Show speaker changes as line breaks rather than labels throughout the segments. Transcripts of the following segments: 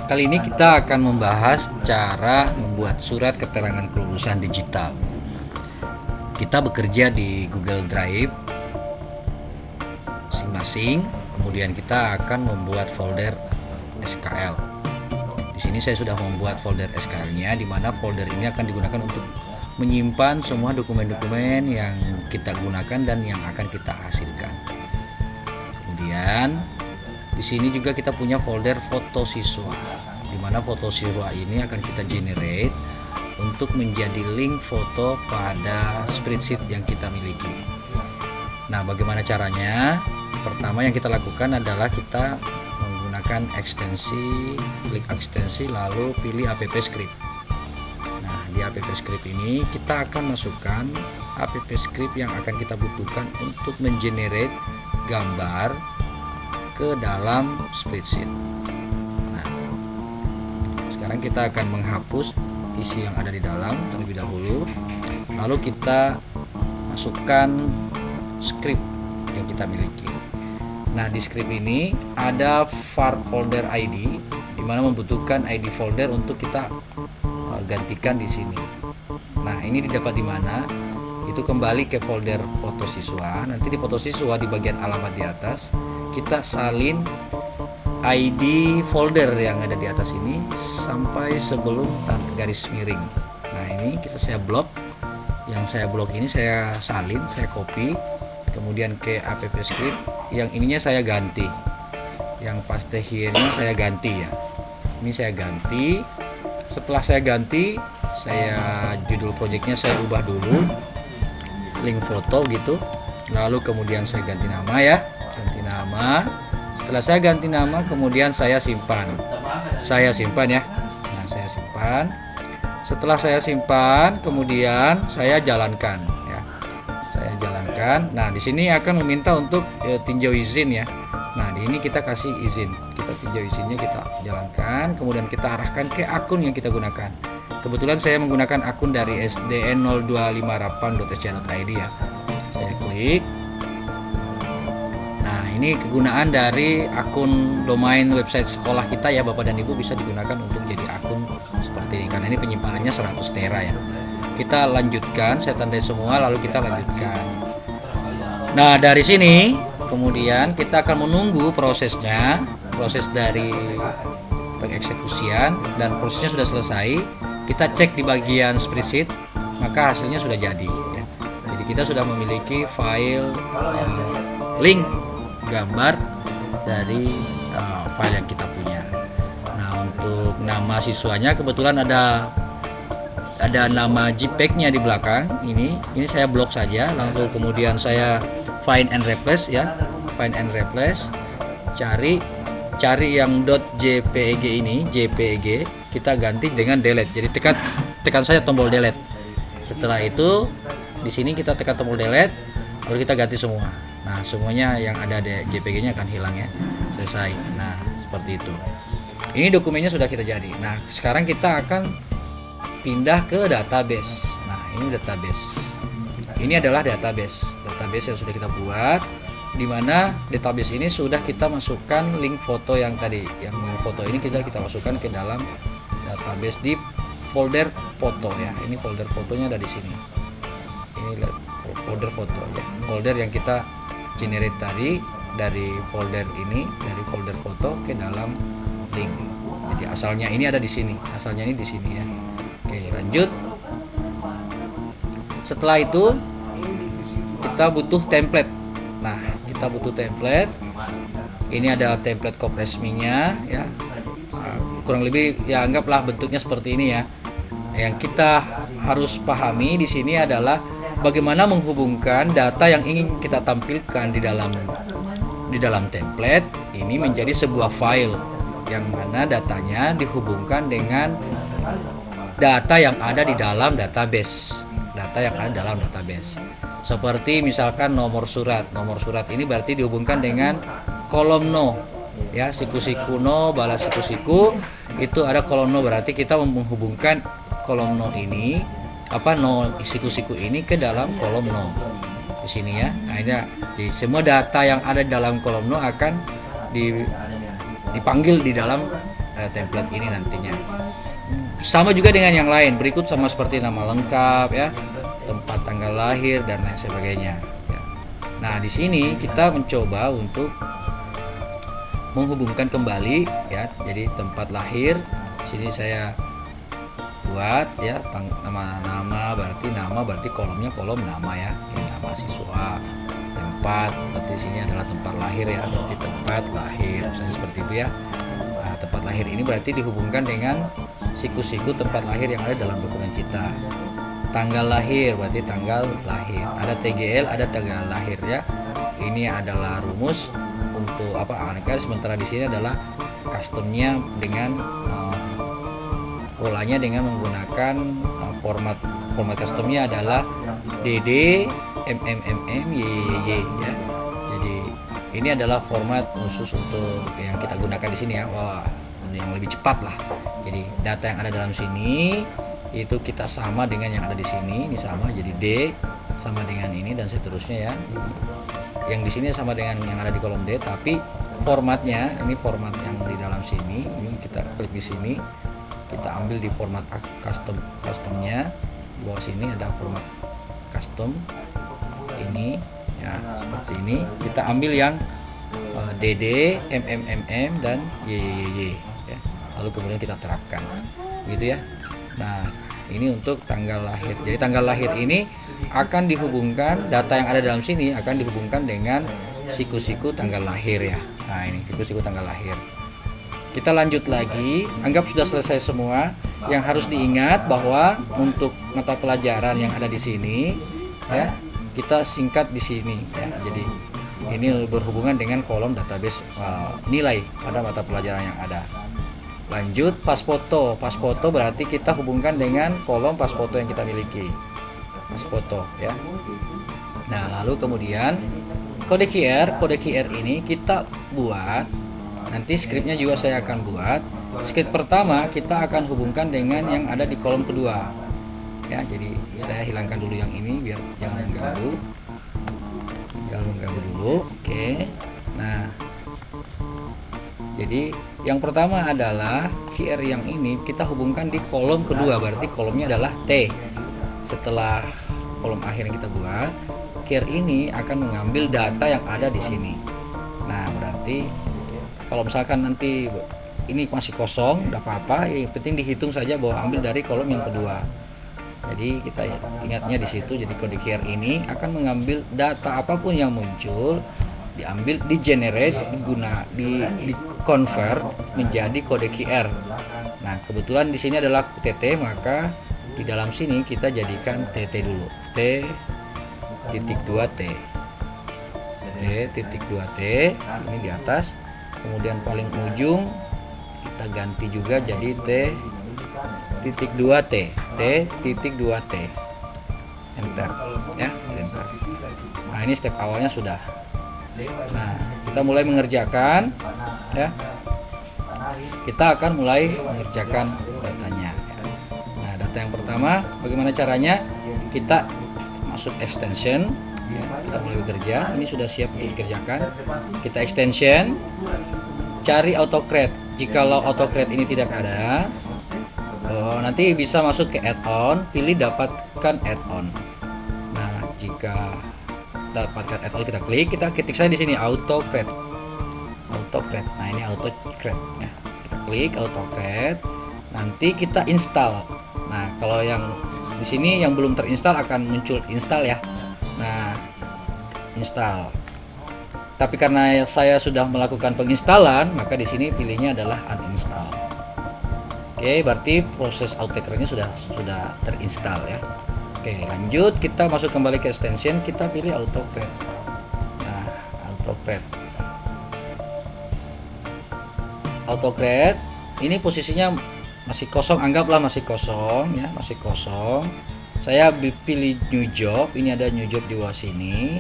Kali ini kita akan membahas cara membuat surat keterangan kelulusan digital. Kita bekerja di Google Drive masing-masing, kemudian kita akan membuat folder SKL. Di sini saya sudah membuat folder SKL-nya, di mana folder ini akan digunakan untuk menyimpan semua dokumen-dokumen yang kita gunakan dan yang akan kita hasilkan. Kemudian di sini juga kita punya folder foto siswa, di mana foto siswa ini akan kita generate untuk menjadi link foto pada spreadsheet yang kita miliki. Nah, bagaimana caranya? Pertama yang kita lakukan adalah kita menggunakan ekstensi, klik ekstensi lalu pilih app script. Nah, di app script ini kita akan masukkan app script yang akan kita butuhkan untuk mengenerate gambar ke dalam spreadsheet. Nah, sekarang kita akan menghapus isi yang ada di dalam terlebih dahulu, lalu kita masukkan script yang kita miliki. Nah, di script ini ada var folder ID, di mana membutuhkan ID folder untuk kita gantikan di sini. Nah, ini didapat di mana? Itu kembali ke folder foto siswa. Nanti di foto siswa di bagian alamat di atas kita salin ID folder yang ada di atas ini sampai sebelum garis miring. Nah, ini saya blok. Yang saya blok ini saya salin, saya copy, kemudian ke app script. Yang ininya saya ganti. Yang paste here-nya saya ganti ya. Ini saya ganti. Setelah saya ganti, judul projectnya saya ubah dulu, link foto gitu. Lalu kemudian saya ganti nama ya. Ganti nama. Setelah saya ganti nama, kemudian saya simpan. Saya simpan ya. Nah, saya simpan. Setelah saya simpan, kemudian saya jalankan ya. Saya jalankan. Nah, di sini akan meminta untuk tinjau izin ya. Nah, di ini kita kasih izin. Kita tinjau izinnya, kita jalankan, kemudian kita arahkan ke akun yang kita gunakan. Kebetulan saya menggunakan akun dari sdn025rapan.sc.id ya. Saya klik. Nah, ini kegunaan dari akun domain website sekolah kita ya, Bapak dan Ibu, bisa digunakan untuk jadi akun seperti ini karena ini penyimpanannya 100 tera ya. Kita lanjutkan, saya tandai semua lalu kita lanjutkan. Nah, dari sini kemudian kita akan menunggu prosesnya, proses dari pengeksekusian, dan prosesnya sudah selesai. Kita cek di bagian spreadsheet, maka hasilnya sudah jadi ya. Jadi kita sudah memiliki file link gambar dari file yang kita punya. Nah, untuk nama siswanya kebetulan ada nama JPEG-nya di belakang. Ini saya blok saja, lalu kemudian saya find and replace ya. Find and replace, cari yang .jpeg ini, JPG, kita ganti dengan delete. Jadi tekan saja tombol delete. Setelah itu di sini kita tekan tombol delete, lalu kita ganti semua. Nah, semuanya yang ada di JPG-nya akan hilang ya. Selesai. Nah, seperti itu. Ini dokumennya sudah kita jadi. Nah, sekarang kita akan pindah ke database. Nah, ini database. Ini adalah database yang sudah kita buat, di mana database ini sudah kita masukkan link foto yang tadi. Yang foto ini kita masukkan ke dalam database di folder foto ya. Ini folder fotonya ada di sini. Ini folder foto ya. Folder yang kita generate tadi dari folder ini, dari folder foto ke dalam link. Jadi asalnya ini ada di sini. Asalnya ini di sini ya. Oke, lanjut. Setelah itu kita butuh template. Nah, kita butuh template. Ini ada template copy resminya ya. Kurang lebih ya, anggaplah bentuknya seperti ini ya. Yang kita harus pahami di sini adalah bagaimana menghubungkan data yang ingin kita tampilkan di dalam template ini menjadi sebuah file yang mana datanya dihubungkan dengan data yang ada di dalam database. Seperti misalkan nomor surat ini berarti dihubungkan dengan kolom no ya, siku-siku no, balas siku-siku, itu ada kolom no, berarti kita menghubungkan kolom no ini siku-siku ini ke dalam kolom no di sini ya. Nah, ini jadi semua data yang ada di dalam kolom no akan dipanggil di dalam template ini nantinya. Sama juga dengan yang lain, berikut sama seperti nama lengkap ya, tempat tanggal lahir dan lain sebagainya ya. Nah di sini kita mencoba untuk menghubungkan kembali ya, jadi tempat lahir di sini saya buat ya, nama berarti kolomnya kolom nama ya, ini nama siswa. Tempat berarti sini adalah tempat lahir ya, berarti tempat lahir misalnya seperti itu ya. Nah, tempat lahir ini berarti dihubungkan dengan siku-siku tempat lahir yang ada dalam dokumen kita. Tanggal lahir berarti tanggal lahir, ada TGL, ada tanggal lahir ya. Ini adalah rumus untuk apa? Sementara di sini adalah customnya dengan polanya dengan menggunakan format customnya adalah DD MMMM YYY ya. Jadi ini adalah format khusus untuk yang kita gunakan di sini ya. Wah, yang lebih cepat lah. Jadi data yang ada dalam sini itu kita sama dengan yang ada di sini. Ini sama, jadi D sama dengan ini dan seterusnya ya. Yang di sini sama dengan yang ada di kolom D, tapi formatnya ini format yang di dalam sini. Ini kita klik di sini, kita ambil di format customnya. Di bawah sini ada format custom. Ini ya seperti ini, kita ambil yang DD, MMMM dan YYY ya. Lalu kemudian kita terapkan gitu ya. Nah ini untuk tanggal lahir. Jadi tanggal lahir ini akan dihubungkan, data yang ada dalam sini akan dihubungkan dengan siku-siku tanggal lahir ya. Nah ini siku-siku tanggal lahir. Kita lanjut lagi, anggap sudah selesai semua. Yang harus diingat bahwa untuk mata pelajaran yang ada di sini ya, kita singkat di sini ya. Jadi ini berhubungan dengan kolom database nilai pada mata pelajaran yang ada. Lanjut pas foto berarti kita hubungkan dengan kolom pas foto yang kita miliki, pas foto ya. Nah lalu kemudian kode QR ini kita buat, nanti skripnya juga saya akan buat. Skrip pertama kita akan hubungkan dengan yang ada di kolom kedua ya. Jadi saya hilangkan dulu yang ini biar jangan mengganggu dulu. Oke. Nah jadi yang pertama adalah QR yang ini kita hubungkan di kolom kedua, berarti kolomnya adalah T. Setelah kolom akhir yang kita buat, QR ini akan mengambil data yang ada di sini. Nah berarti kalau misalkan nanti ini masih kosong, tidak apa-apa, yang penting dihitung saja bahwa ambil dari kolom yang kedua. Jadi kita ingatnya di situ. Jadi kode QR ini akan mengambil data apapun yang muncul, diambil, di generate, di convert menjadi kode QR. Nah kebetulan di sini adalah TT, maka di dalam sini kita jadikan TT dulu, T.2T, T.2T ini di atas. Kemudian paling ujung kita ganti juga jadi T.2T, T.2T, enter ya, enter. Nah ini step awalnya sudah. Nah kita mulai mengerjakan ya, kita akan mulai mengerjakan datanya ya. Nah data yang pertama bagaimana caranya, kita masuk extension ya, kita mulai bekerja. Ini sudah siap untuk dikerjakan. Kita extension, cari autocreate. Jikalau autocreate ini tidak ada, nanti bisa masuk ke add-on, pilih dapatkan add-on. Nah jika dapatkan add-on kita klik, kita ketik saja di sini autocreate. Nah ini autocreate ya. Kita klik autocreate, nanti kita install. Nah kalau yang di sini yang belum terinstall akan muncul install ya. Nah install. Tapi karena saya sudah melakukan penginstalan, maka di sini pilihnya adalah uninstall. Oke, berarti proses autocreate-nya sudah terinstall ya. Oke, lanjut kita masuk kembali ke extension, kita pilih autocreate. Nah, autocreate ini posisinya masih kosong, anggaplah masih kosong ya, masih kosong. Saya pilih new job, ini ada new job di bawah sini.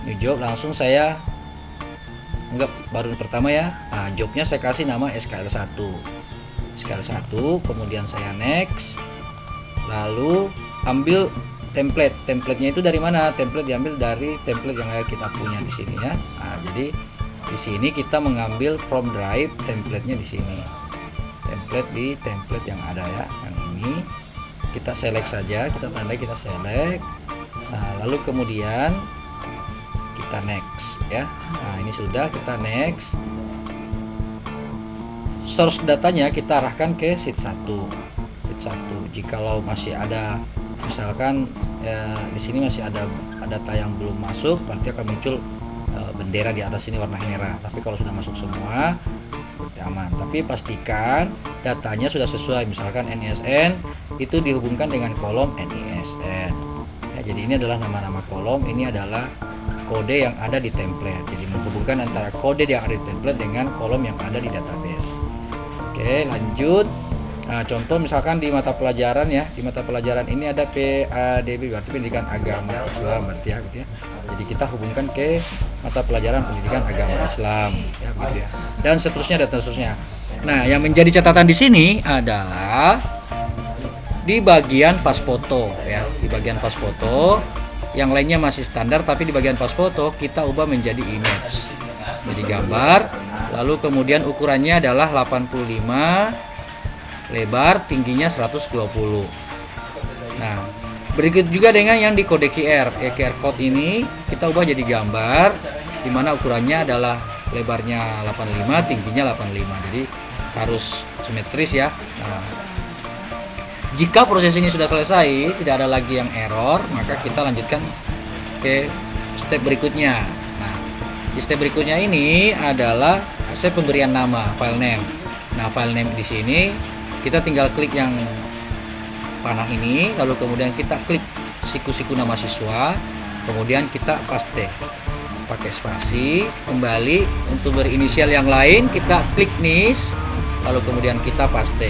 New job, langsung saya anggap baru pertama ya. Nah, jobnya saya kasih nama SKL1. Kemudian saya next. Lalu ambil templatenya itu dari mana? Template diambil dari template yang kita punya di sini ya. Nah, jadi di sini kita mengambil from drive templatenya di sini. template di template yang ada ya, yang ini kita select saja, kita tandai, kita select. Nah, lalu kemudian kita next ya. Nah, ini sudah, kita next. Source datanya kita arahkan ke sheet 1. Jikalau masih ada, misalkan ya, di sini masih ada data yang belum masuk, berarti akan muncul bendera di atas ini warna merah. Tapi kalau sudah masuk semua, ya aman. Tapi pastikan datanya sudah sesuai. Misalkan NISN itu dihubungkan dengan kolom NISN. Ya, jadi ini adalah nama-nama kolom, ini adalah kode yang ada di template. Jadi menghubungkan antara kode yang ada di template dengan kolom yang ada di database. Oke, lanjut. Nah, contoh misalkan di mata pelajaran ya, di mata pelajaran ini ada PADB, berarti pendidikan agama Islam, berarti ya, gitu ya. Jadi kita hubungkan ke mata pelajaran pendidikan agama Islam, ya, gitu ya. Dan seterusnya dan seterusnya. Nah, yang menjadi catatan di sini adalah di bagian pas foto ya, di bagian pas foto. Yang lainnya masih standar, tapi di bagian pas foto kita ubah menjadi image, jadi gambar. Lalu kemudian ukurannya adalah 85, lebar, tingginya 120. Nah, berikut juga dengan yang di kode QR. QR code ini kita ubah jadi gambar, dimana ukurannya adalah lebarnya 85, tingginya 85. Jadi harus simetris ya. Nah, jika proses ini sudah selesai, tidak ada lagi yang error, maka kita lanjutkan ke step berikutnya. Nah, di step berikutnya ini adalah step pemberian nama, file name. Nah, file name di sini kita tinggal klik yang panah ini, lalu kemudian kita klik siku-siku nama siswa, kemudian kita paste pakai spasi. Kembali untuk berinisial yang lain kita klik nis, lalu kemudian kita paste.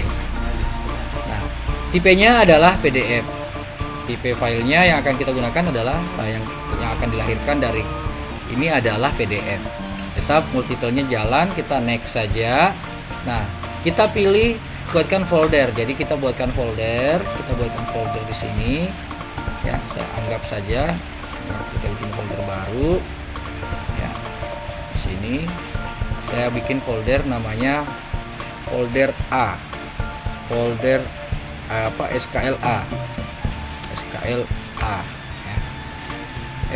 Nah, tipenya adalah PDF. Tipe filenya yang akan kita gunakan adalah yang akan dilahirkan dari ini adalah PDF. Tetap multiplenya jalan, kita next saja. Nah, kita pilih buatkan folder. Jadi kita buatkan folder, di sini. Ya, saya anggap saja kita bikin folder baru. Ya. Di sini saya bikin folder namanya folder A. Folder SKLA. SKLA ya.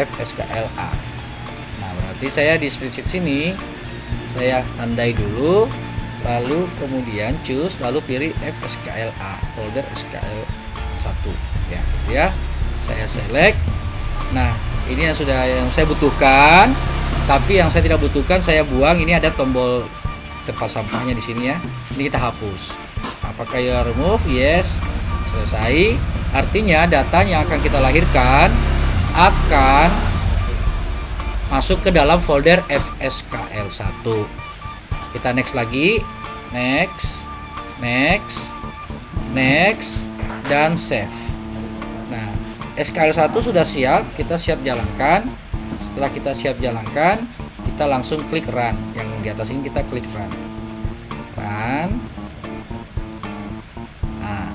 FSKLA. Nah, berarti saya di spreadsheet sini saya tandai dulu, lalu kemudian choose, lalu pilih FSKLA, folder SKL1 ya, gitu ya. Saya select. Nah, ini yang saya butuhkan, tapi yang saya tidak butuhkan saya buang. Ini ada tombol tempat sampahnya di sini ya. Ini kita hapus. Apakah ya remove? Yes. Selesai. Artinya data yang akan kita lahirkan akan masuk ke dalam folder FSKL1. Kita next lagi, next, dan save. Nah, SKL1 sudah siap, kita siap jalankan. Setelah kita siap jalankan, kita langsung klik run. Yang di atas ini kita klik run. Nah,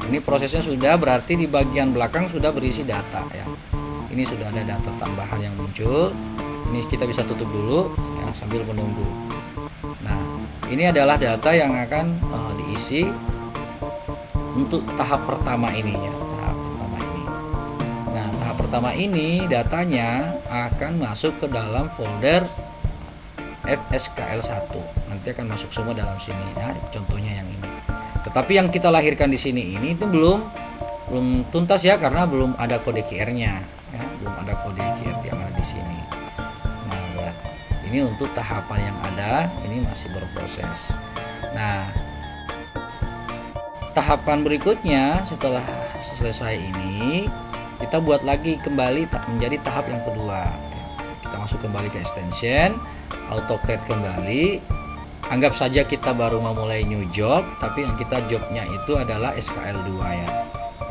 ini prosesnya sudah, berarti di bagian belakang sudah berisi data ya. Ini sudah ada data tambahan yang muncul. Ini kita bisa tutup dulu ya, sambil menunggu. Nah, ini adalah data yang akan diisi untuk tahap pertama ini ya, Nah, tahap pertama ini datanya akan masuk ke dalam folder FSKL1. Nanti akan masuk semua dalam sini ya, contohnya yang ini. Tetapi yang kita lahirkan di sini ini itu belum tuntas ya, karena belum ada kode QR-nya ya, belum ada kode QR yang ada di sini. Nah, ini untuk tahapan yang ada, ini masih berproses. Nah, tahapan berikutnya setelah selesai ini, kita buat lagi kembali menjadi tahap yang kedua. Kita masuk kembali ke extension, AutoCAD kembali. Anggap saja kita baru memulai new job, tapi yang kita jobnya itu adalah SKL2 ya.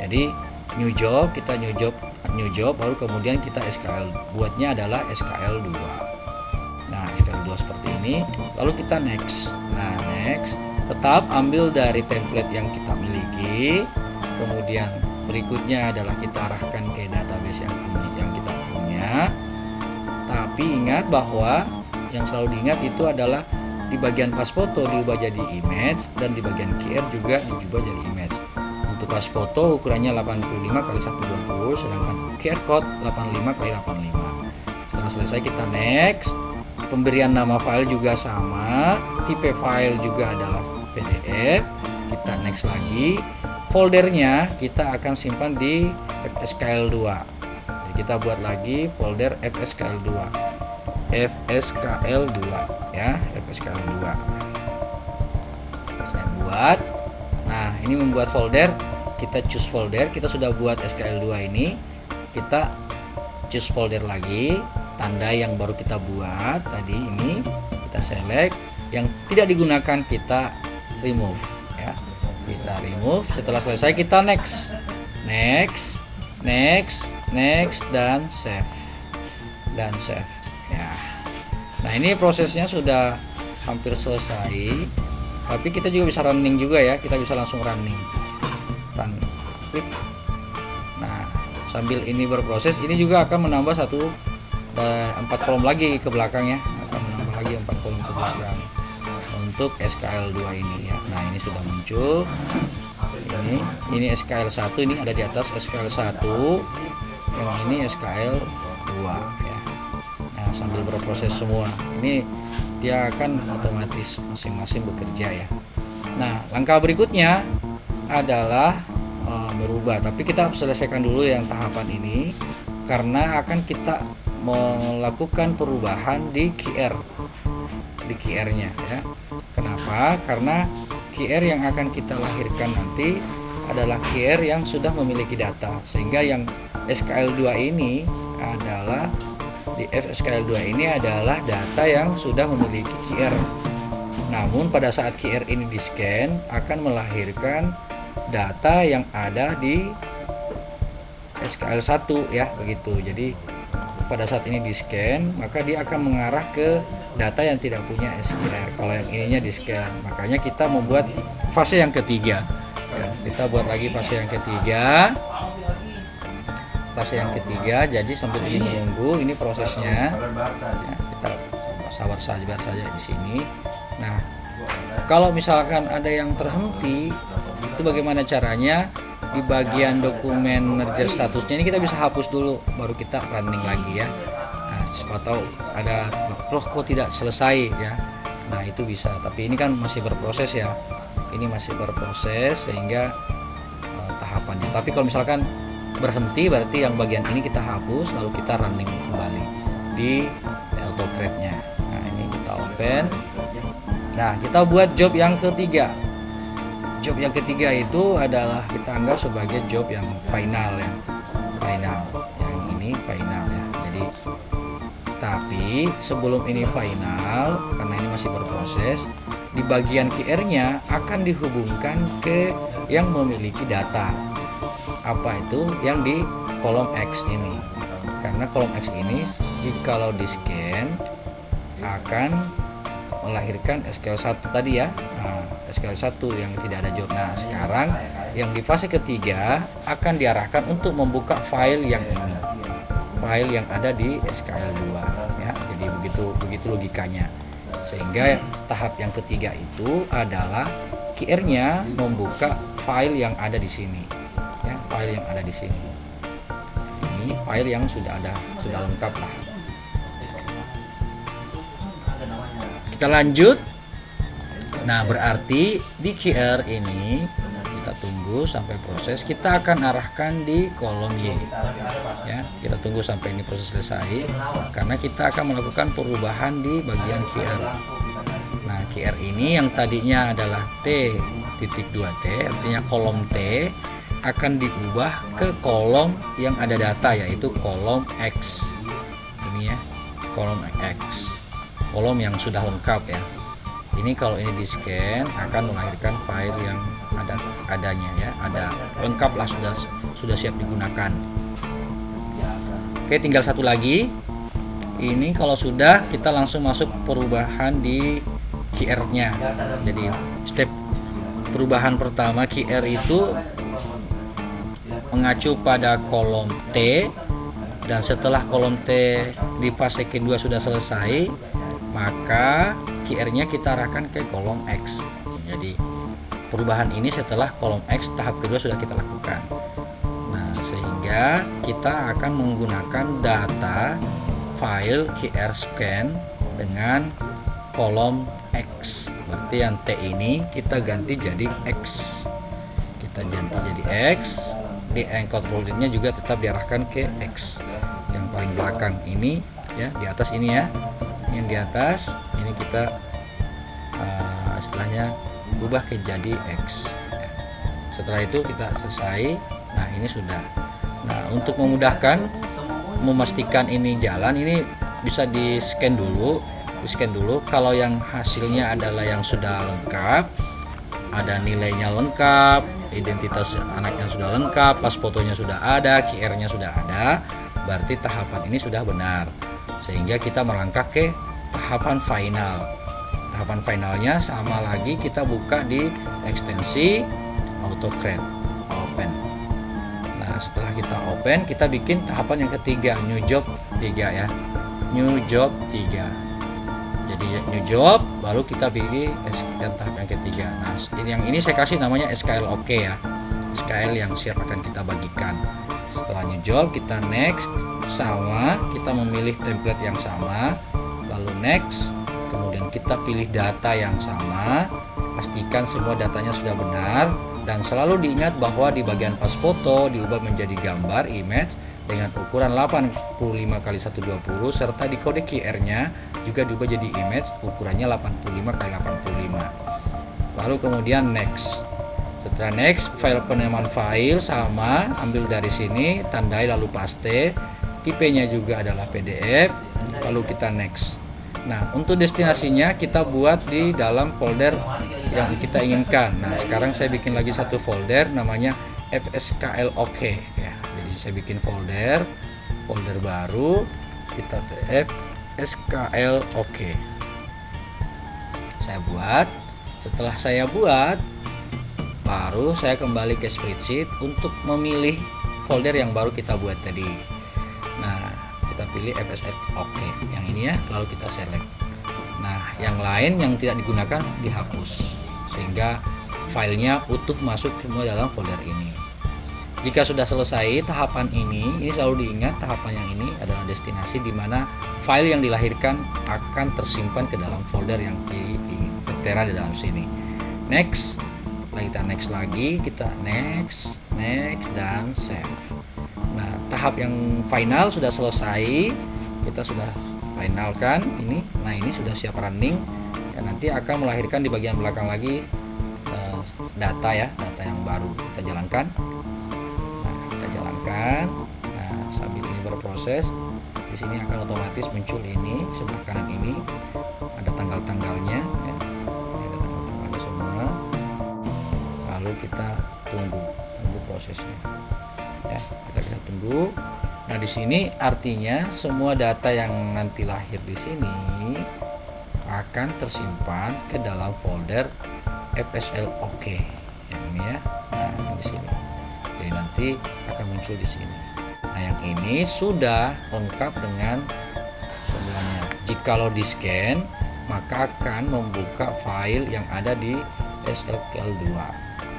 Jadi new job, kita new job, baru kemudian kita SKL buatnya adalah SKL2. Nah, SKL2 seperti ini, lalu kita next. Nah, next, tetap ambil dari template yang kita miliki, kemudian berikutnya adalah kita arahkan ke database yang kita punya. Tapi ingat bahwa yang selalu diingat itu adalah di bagian pas foto diubah jadi image, dan di bagian QR juga diubah jadi image. Untuk pas foto ukurannya 85 kali 120, sedangkan QR code 85 kali 85. Setelah selesai kita next. Pemberian nama file juga sama, tipe file juga adalah PDF. Kita next lagi. Foldernya kita akan simpan di FSKL2. Jadi kita buat lagi folder FSKL2. FSKL2 ya, FSKL2. Saya buat. Nah, ini membuat folder, kita choose folder. Kita sudah buat SKL2 ini. Kita choose folder lagi. Tanda yang baru kita buat tadi ini kita select, yang tidak digunakan kita remove ya, kita remove. Setelah selesai kita next dan save ya. Nah, ini prosesnya sudah hampir selesai, tapi kita juga bisa running juga ya, kita bisa langsung running. Klik. Nah, sambil ini berproses, ini juga akan menambah 4 kolom lagi ke belakang ya, akan menambah lagi 4 kolom ke belakang untuk SKL2 ini ya. Nah, ini sudah muncul. Ini SKL1, ini ada di atas SKL1, yang ini SKL2 ya. Nah, sambil berproses semua ini dia akan otomatis masing-masing bekerja ya. Nah, langkah berikutnya adalah berubah, tapi kita selesaikan dulu yang tahapan ini karena akan kita melakukan perubahan di QR-nya ya. Kenapa? Karena QR yang akan kita lahirkan nanti adalah QR yang sudah memiliki data, sehingga yang SKL2 ini adalah di FSKL2 ini adalah data yang sudah memiliki QR. Namun pada saat QR ini di scan akan melahirkan data yang ada di SKL1 ya, begitu. Jadi pada saat ini di scan, maka dia akan mengarah ke data yang tidak punya SQR. Kalau yang ininya di scan, makanya kita membuat fase yang ketiga ya, kita buat lagi fase yang ketiga. Jadi sambil ini menunggu ini prosesnya ya, kita sabar saja di sini. Nah, kalau misalkan ada yang terhenti, itu bagaimana caranya? Di bagian dokumen merger statusnya ini kita bisa hapus dulu, baru kita running lagi ya. Nah, siapa tahu ada loh kok tidak selesai ya. Nah, itu bisa, tapi ini kan masih berproses ya. Ini masih berproses sehingga tahapannya. Tapi kalau misalkan berhenti, berarti yang bagian ini kita hapus lalu kita running kembali di AutoCAD-nya. Nah, ini kita open. Nah, kita buat job yang ketiga. Job yang ketiga itu adalah kita anggap sebagai job yang final ya. Yang ini final ya. Jadi tapi sebelum ini final, karena ini masih berproses, di bagian QR-nya akan dihubungkan ke yang memiliki data. Apa itu? Yang di kolom X ini. Karena kolom X ini jikalau di scan akan melahirkan SKL1 tadi ya. Nah, SKL1 yang tidak ada job. Nah, sekarang yang di fase ketiga akan diarahkan untuk membuka file yang ini, file yang ada di SKL2 ya. Jadi begitu logikanya, sehingga tahap yang ketiga itu adalah QR-nya membuka file yang ada di sini ya, file yang ada di sini. Ini file yang sudah lengkap lah. Kita lanjut. Nah, berarti di QR ini kita tunggu sampai proses, kita akan arahkan di kolom Y ya. Kita tunggu sampai ini proses selesai karena kita akan melakukan perubahan di bagian QR. Nah, QR ini yang tadinya adalah T.2T, artinya kolom T, akan diubah ke kolom yang ada data, yaitu kolom X. Ini ya, kolom X, kolom yang sudah lengkap ya. Ini kalau ini di scan akan melahirkan file yang adanya ya, ada lengkap lah, sudah siap digunakan. Oke, tinggal satu lagi. Ini kalau sudah, kita langsung masuk perubahan di QR-nya. Jadi step perubahan pertama QR itu mengacu pada kolom T, dan setelah kolom T di fase kedua sudah selesai, maka QR-nya kita arahkan ke kolom X. Jadi perubahan ini setelah kolom X tahap kedua sudah kita lakukan. Nah, sehingga kita akan menggunakan data file QR scan dengan kolom X. Berarti yang T ini kita ganti jadi X. Kita ganti jadi X. Di encode foldernya juga tetap diarahkan ke X. Yang paling belakang ini ya, di atas ini ya. Yang di atas ini kita istilahnya ubah ke jadi X. Setelah itu kita selesai. Nah, ini sudah. Nah, untuk memudahkan memastikan ini jalan, ini bisa di scan dulu. Kalau yang hasilnya adalah yang sudah lengkap, ada nilainya lengkap, identitas anaknya sudah lengkap, pas fotonya sudah ada, QR-nya sudah ada, berarti tahapan ini sudah benar. Sehingga kita melangkah ke tahapan final. Tahapan finalnya sama lagi, kita buka di ekstensi AutoCAD, open. Nah, setelah kita open, kita bikin tahapan yang ketiga, new job 3 ya. New job 3. Jadi new job, baru kita pilih tahap yang ketiga. Nah, yang ini saya kasih namanya SKL OK ya. SKL yang siap akan kita bagikan. Setelah new job, kita next, sama kita memilih template yang sama, lalu next, kemudian kita pilih data yang sama, pastikan semua datanya sudah benar, dan selalu diingat bahwa di bagian pas foto diubah menjadi gambar image dengan ukuran 85x120 serta di kode QR-nya juga diubah jadi image ukurannya 85x85. Lalu kemudian next. Setelah next, file penamaan file sama, ambil dari sini, tandai lalu paste, tipenya juga adalah PDF, lalu kita next. Nah, untuk destinasinya kita buat di dalam folder yang kita inginkan. Nah, sekarang saya bikin lagi satu folder namanya FSKL OK ya. Jadi saya bikin folder baru, kita FSKL OK. Saya buat. Setelah saya buat, baru saya kembali ke spreadsheet untuk memilih folder yang baru kita buat tadi. Nah, kita pilih FSL OK yang ini ya, lalu kita select. Nah, yang lain yang tidak digunakan dihapus sehingga filenya utuh masuk semua dalam folder ini. Jika sudah selesai tahapan ini selalu diingat tahapan yang ini adalah destinasi di mana file yang dilahirkan akan tersimpan ke dalam folder yang tertera di dalam sini. Next, kita next lagi, kita next dan save. Nah, tahap yang final sudah selesai, kita sudah finalkan ini. Nah, ini sudah siap running ya, nanti akan melahirkan di bagian belakang lagi data ya, data yang baru kita jalankan. Nah, sambil ini berproses, di sini akan otomatis muncul ini sebelah kanan ini ada tanggal-tanggalnya ya. Ini ada tanggal-tanggalnya semua. Lalu kita tunggu prosesnya ya, kita bisa tunggu. Nah, di sini artinya semua data yang nanti lahir di sini akan tersimpan ke dalam folder FSL OK yang ini ya. Nah, di sini. Jadi nanti akan muncul di sini. Nah, yang ini sudah lengkap dengan semuanya. Jikalau di scan, maka akan membuka file yang ada di SLKL2.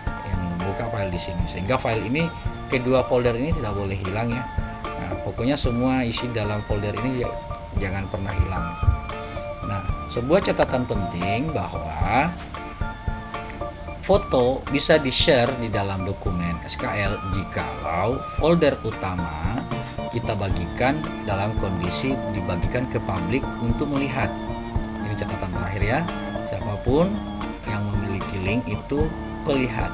Yang membuka file di sini. Sehingga file ini, kedua folder ini tidak boleh hilang ya. Nah, pokoknya semua isi dalam folder ini jangan pernah hilang. Nah, sebuah catatan penting bahwa foto bisa di-share di dalam dokumen SKL jikalau folder utama kita bagikan dalam kondisi dibagikan ke publik untuk melihat. Ini catatan terakhir ya. Siapapun yang memiliki link itu pelihat.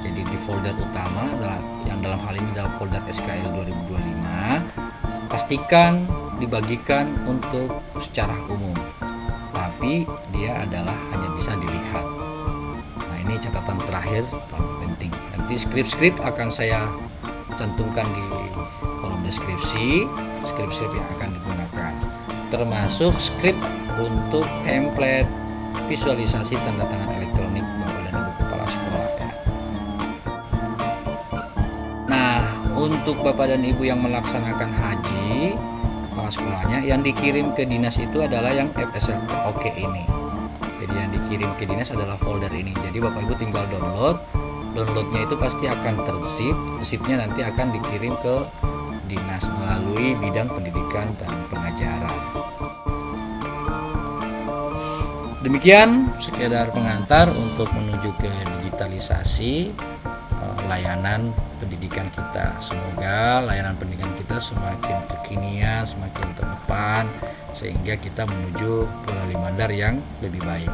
Jadi di folder utama yang dalam hal ini dalam folder SKL 2025 pastikan dibagikan untuk secara umum. Tapi dia adalah hanya bisa dilihat. Ini catatan terakhir penting. Nanti skrip-skrip akan saya cantumkan di kolom deskripsi, skrip-skrip yang akan digunakan, termasuk skrip untuk template visualisasi tanda tangan elektronik Bapak dan Ibu Kepala Sekolah ya. Nah, untuk Bapak dan Ibu yang melaksanakan haji kepala sekolahnya. Yang dikirim ke dinas itu adalah yang FSL Oke ini. Jadi yang dikirim ke dinas adalah folder ini. Jadi Bapak Ibu tinggal downloadnya itu pasti akan terzip. Zipnya nanti akan dikirim ke dinas melalui bidang pendidikan dan pengajaran. Demikian sekedar pengantar untuk menuju ke digitalisasi layanan pendidikan kita. Semoga layanan pendidikan kita semakin kekinian, semakin terdepan, sehingga kita menuju pola Limandar yang lebih baik.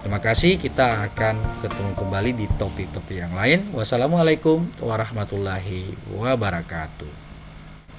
Terima kasih, kita akan ketemu kembali di topik-topik yang lain. Wassalamualaikum warahmatullahi wabarakatuh.